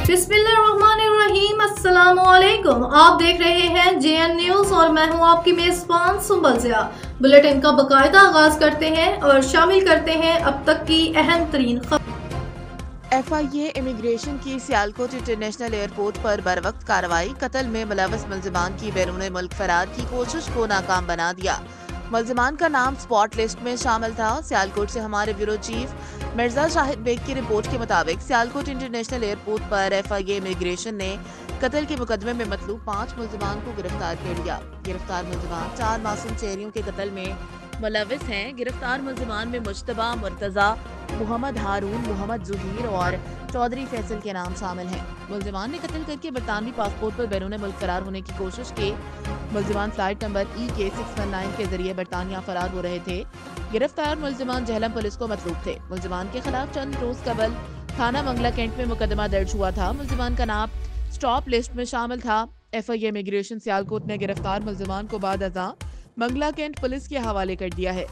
बिस्मिल्लाहिर्रहमानिर्रहीम, अस्सलामुअलैकुम। आप देख रहे हैं JN न्यूज और मैं हूं आपकी मेजबान सुंबल ज़िया। बुलेटिन का बाकायदा आगाज करते हैं और शामिल करते हैं अब तक की अहम तरीन खबर। FIA इमिग्रेशन की सियालकोट इंटरनेशनल एयरपोर्ट पर बरवक्त कार्रवाई। कत्ल में मुलव्वस मुल्जिमान की बैरून मुल्क फरार की कोशिश को नाकाम बना दिया। मुल्जिमान का नाम स्पॉट लिस्ट में शामिल था। सियालकोट से हमारे ब्यूरो चीफ मिर्जा शाहिद बेग की रिपोर्ट के मुताबिक सियालकोट इंटरनेशनल एयरपोर्ट पर FIA इमिग्रेशन ने कत्ल के मुकदमे में मतलूब 5 मुल्जिमान को गिरफ्तार कर लिया। गिरफ्तार मुल्जिमान 4 मासूम शहरियों के कत्ल में मुलव्वस हैं। गिरफ्तार मुल्जिमान में मुश्तबा, मुर्तजा, मोहम्मद हारून, मोहम्मद जुहीर और चौधरी फैसल के नाम शामिल हैं। मुल्जिमान ने कत्ल करके बरतानवी पासपोर्ट पर बैरून मुल्क फरार होने की कोशिश की। मुल्जिमान फ्लाइट नंबर EK 619 के जरिए बरतानिया फरार हो रहे थे। गिरफ्तार मुल्जिमान जहलम पुलिस को मतलूब थे। मुल्जिमान के खिलाफ चंद रोज कबल थाना मंगला कैंट में मुकदमा दर्ज हुआ था। मुल्जिमान का नाम स्टॉप लिस्ट में शामिल था। FIA इमिग्रेशन सियालकोट ने गिरफ्तार मुल्जिमान को बाद अज़ां मंगला कैंट पुलिस के हवाले कर दिया है।